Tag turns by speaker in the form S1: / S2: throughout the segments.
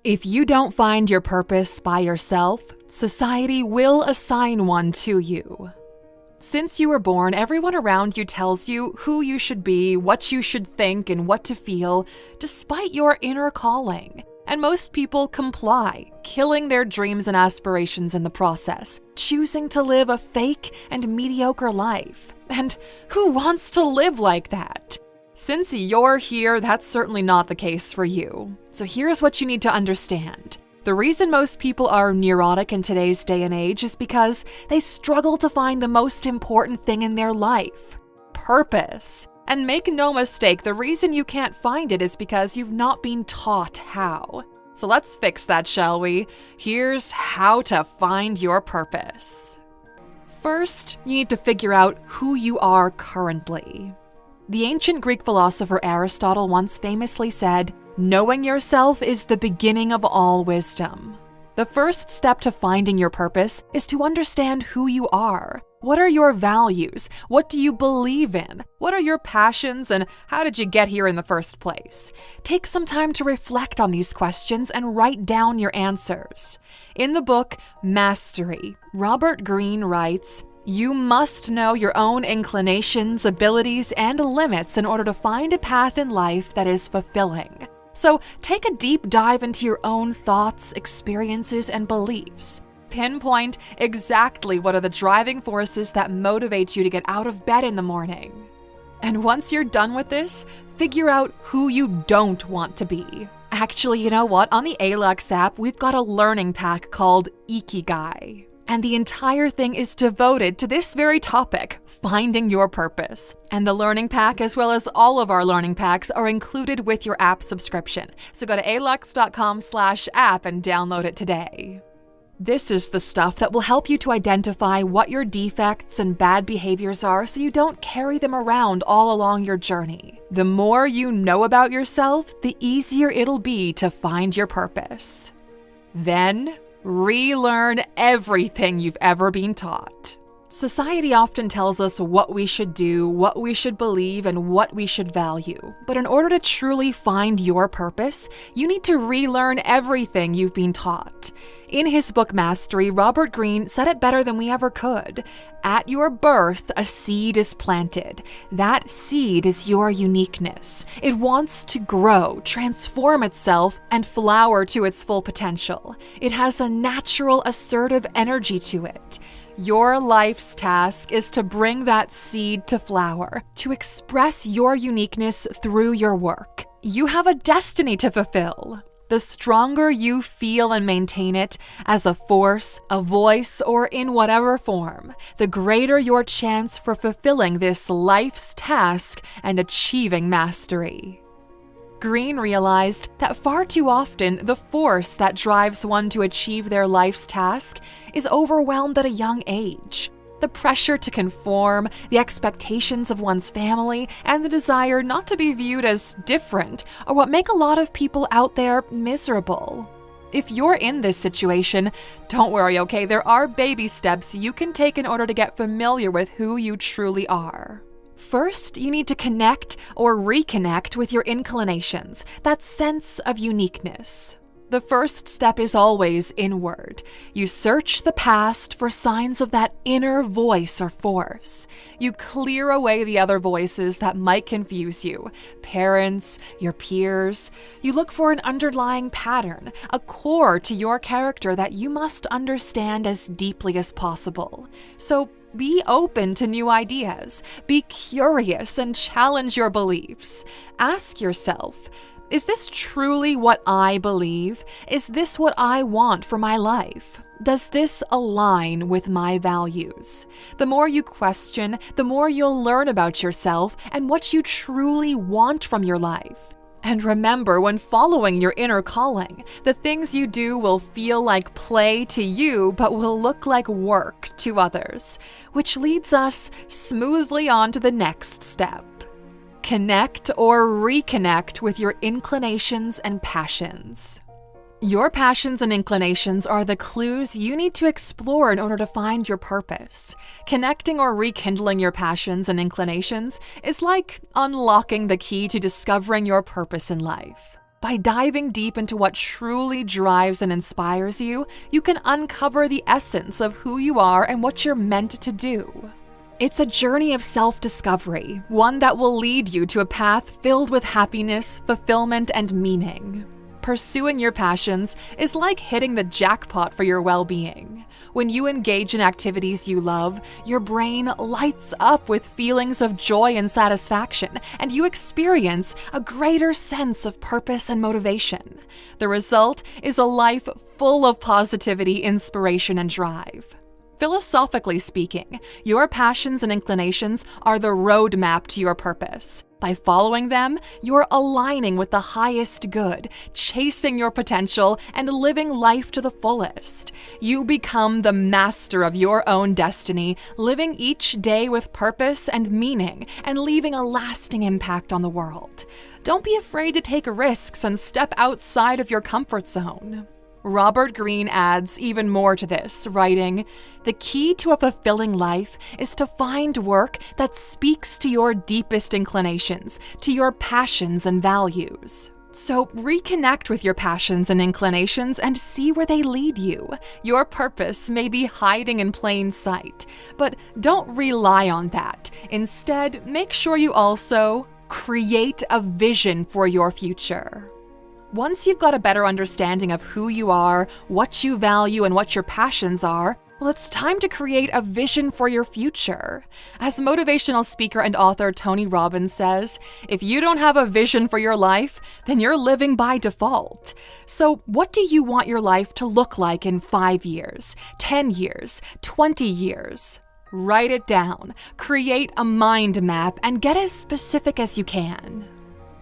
S1: If you don't find your purpose by yourself, society will assign one to you. Since you were born, everyone around you tells you who you should be, what you should think, and what to feel, despite your inner calling. And most people comply, killing their dreams and aspirations in the process, choosing to live a fake and mediocre life. And who wants to live like that? Since you're here, that's certainly not the case for you. So here's what you need to understand. The reason most people are neurotic in today's day and age is because they struggle to find the most important thing in their life: purpose. And make no mistake, the reason you can't find it is because you've not been taught how. So let's fix that, shall we? Here's how to find your purpose. First, you need to figure out who you are currently. The ancient Greek philosopher Aristotle once famously said, "Knowing yourself is the beginning of all wisdom." The first step to finding your purpose is to understand who you are. What are your values? What do you believe in? What are your passions, and how did you get here in the first place? Take some time to reflect on these questions and write down your answers. In the book Mastery, Robert Greene writes, "You must know your own inclinations, abilities, and limits in order to find a path in life that is fulfilling." So take a deep dive into your own thoughts, experiences, and beliefs. Pinpoint exactly what are the driving forces that motivate you to get out of bed in the morning. And once you're done with this, figure out who you don't want to be. Actually, you know what? On the ALUX app, we've got a learning pack called Ikigai. And the entire thing is devoted to this very topic, finding your purpose. And the learning pack, as well as all of our learning packs, are included with your app subscription. So go to alux.com/app and download it today. This is the stuff that will help you to identify what your defects and bad behaviors are so you don't carry them around all along your journey. The more you know about yourself, the easier it'll be to find your purpose. Then, relearn everything you've ever been taught. Society often tells us what we should do, what we should believe, and what we should value. But in order to truly find your purpose, you need to relearn everything you've been taught. In his book Mastery, Robert Greene said it better than we ever could. At your birth, a seed is planted. That seed is your uniqueness. It wants to grow, transform itself, and flower to its full potential. It has a natural, assertive energy to it. Your life's task is to bring that seed to flower, to express your uniqueness through your work. You have a destiny to fulfill. The stronger you feel and maintain it as a force, a voice, or in whatever form, the greater your chance for fulfilling this life's task and achieving mastery. Greene realized that far too often, the force that drives one to achieve their life's task is overwhelmed at a young age. The pressure to conform, the expectations of one's family, and the desire not to be viewed as different are what make a lot of people out there miserable. If you're in this situation, don't worry, okay? There are baby steps you can take in order to get familiar with who you truly are. First, you need to connect or reconnect with your inclinations, that sense of uniqueness. The first step is always inward. You search the past for signs of that inner voice or force. You clear away the other voices that might confuse you, parents, your peers. You look for an underlying pattern, a core to your character that you must understand as deeply as possible. So be open to new ideas. Be curious and challenge your beliefs. Ask yourself, is this truly what I believe? Is this what I want for my life? Does this align with my values? The more you question, the more you'll learn about yourself and what you truly want from your life. And remember, when following your inner calling, the things you do will feel like play to you, but will look like work to others, which leads us smoothly on to the next step. Connect or reconnect with your inclinations and passions. Your passions and inclinations are the clues you need to explore in order to find your purpose. Connecting or rekindling your passions and inclinations is like unlocking the key to discovering your purpose in life. By diving deep into what truly drives and inspires you, you can uncover the essence of who you are and what you're meant to do. It's a journey of self-discovery, one that will lead you to a path filled with happiness, fulfillment, and meaning. Pursuing your passions is like hitting the jackpot for your well-being. When you engage in activities you love, your brain lights up with feelings of joy and satisfaction, and you experience a greater sense of purpose and motivation. The result is a life full of positivity, inspiration, and drive. Philosophically speaking, your passions and inclinations are the roadmap to your purpose. By following them, you're aligning with the highest good, chasing your potential, and living life to the fullest. You become the master of your own destiny, living each day with purpose and meaning, and leaving a lasting impact on the world. Don't be afraid to take risks and step outside of your comfort zone. Robert Greene adds even more to this, writing, "The key to a fulfilling life is to find work that speaks to your deepest inclinations, to your passions and values." So reconnect with your passions and inclinations and see where they lead you. Your purpose may be hiding in plain sight, but don't rely on that. Instead, make sure you also create a vision for your future. Once you've got a better understanding of who you are, what you value, and what your passions are, well, it's time to create a vision for your future. As motivational speaker and author Tony Robbins says, if you don't have a vision for your life, then you're living by default. So what do you want your life to look like in 5 years, 10 years, 20 years? Write it down, create a mind map, and get as specific as you can.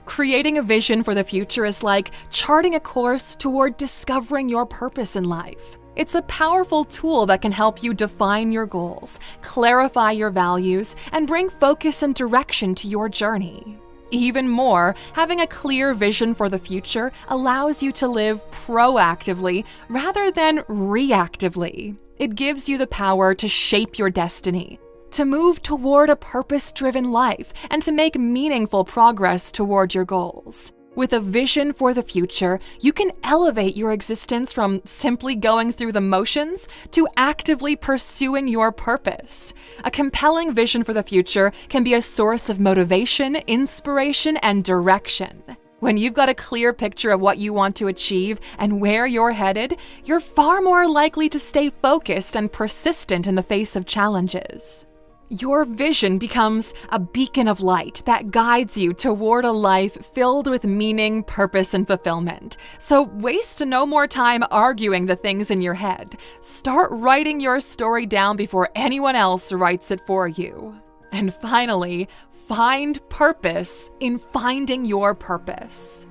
S1: Creating a vision for the future is like charting a course toward discovering your purpose in life. It's a powerful tool that can help you define your goals, clarify your values, and bring focus and direction to your journey. Even more, having a clear vision for the future allows you to live proactively rather than reactively. It gives you the power to shape your destiny, to move toward a purpose-driven life, and to make meaningful progress toward your goals. With a vision for the future, you can elevate your existence from simply going through the motions to actively pursuing your purpose. A compelling vision for the future can be a source of motivation, inspiration, and direction. When you've got a clear picture of what you want to achieve and where you're headed, you're far more likely to stay focused and persistent in the face of challenges. Your vision becomes a beacon of light that guides you toward a life filled with meaning, purpose, and fulfillment. So waste no more time arguing the things in your head. Start writing your story down before anyone else writes it for you. And finally, find purpose in finding your purpose.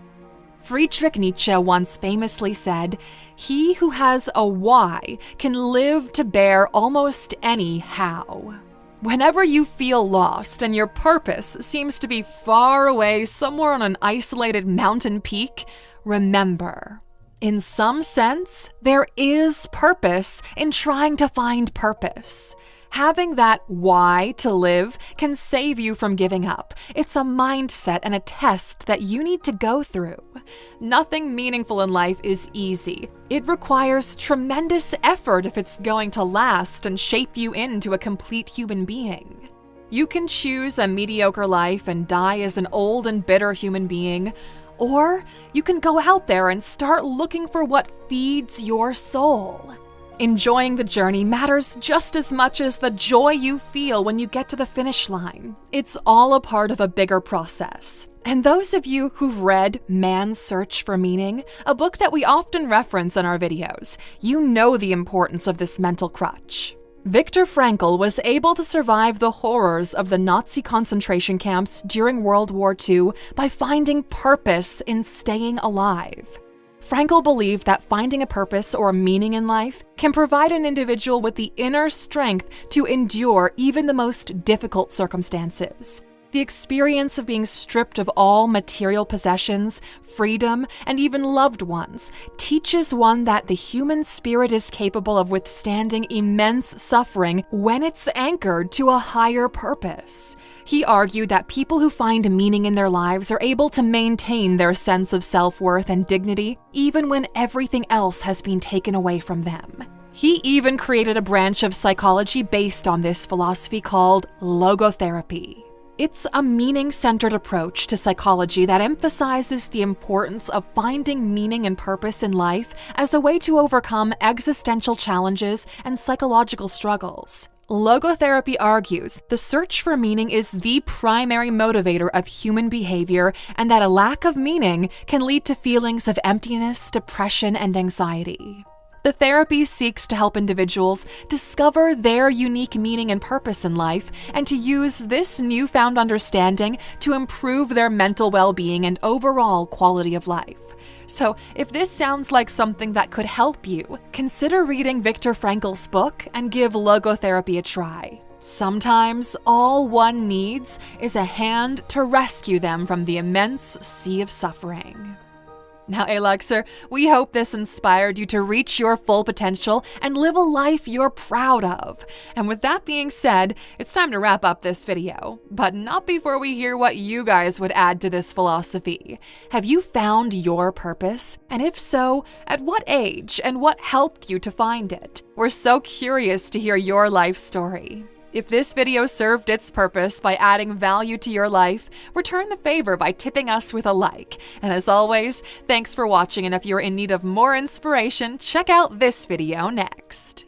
S1: Friedrich Nietzsche once famously said, "He who has a why can live to bear almost any how." Whenever you feel lost and your purpose seems to be far away somewhere on an isolated mountain peak, remember, in some sense, there is purpose in trying to find purpose. Having that why to live can save you from giving up. It's a mindset and a test that you need to go through. Nothing meaningful in life is easy. It requires tremendous effort if it's going to last and shape you into a complete human being. You can choose a mediocre life and die as an old and bitter human being, or you can go out there and start looking for what feeds your soul. Enjoying the journey matters just as much as the joy you feel when you get to the finish line. It's all a part of a bigger process. And those of you who've read Man's Search for Meaning, a book that we often reference in our videos, you know the importance of this mental crutch. Viktor Frankl was able to survive the horrors of the Nazi concentration camps during World War II by finding purpose in staying alive. Frankl believed that finding a purpose or meaning in life can provide an individual with the inner strength to endure even the most difficult circumstances. The experience of being stripped of all material possessions, freedom, and even loved ones teaches one that the human spirit is capable of withstanding immense suffering when it's anchored to a higher purpose. He argued that people who find meaning in their lives are able to maintain their sense of self-worth and dignity even when everything else has been taken away from them. He even created a branch of psychology based on this philosophy called logotherapy. It's a meaning-centered approach to psychology that emphasizes the importance of finding meaning and purpose in life as a way to overcome existential challenges and psychological struggles. Logotherapy argues the search for meaning is the primary motivator of human behavior and that a lack of meaning can lead to feelings of emptiness, depression, and anxiety. The therapy seeks to help individuals discover their unique meaning and purpose in life and to use this newfound understanding to improve their mental well-being and overall quality of life. So, if this sounds like something that could help you, consider reading Viktor Frankl's book and give logotherapy a try. Sometimes all one needs is a hand to rescue them from the immense sea of suffering. Now, Aluxer, we hope this inspired you to reach your full potential and live a life you're proud of. And with that being said, it's time to wrap up this video, but not before we hear what you guys would add to this philosophy. Have you found your purpose? And if so, at what age and what helped you to find it? We're so curious to hear your life story. If this video served its purpose by adding value to your life, return the favor by tipping us with a like. And as always, thanks for watching, and if you're in need of more inspiration, check out this video next.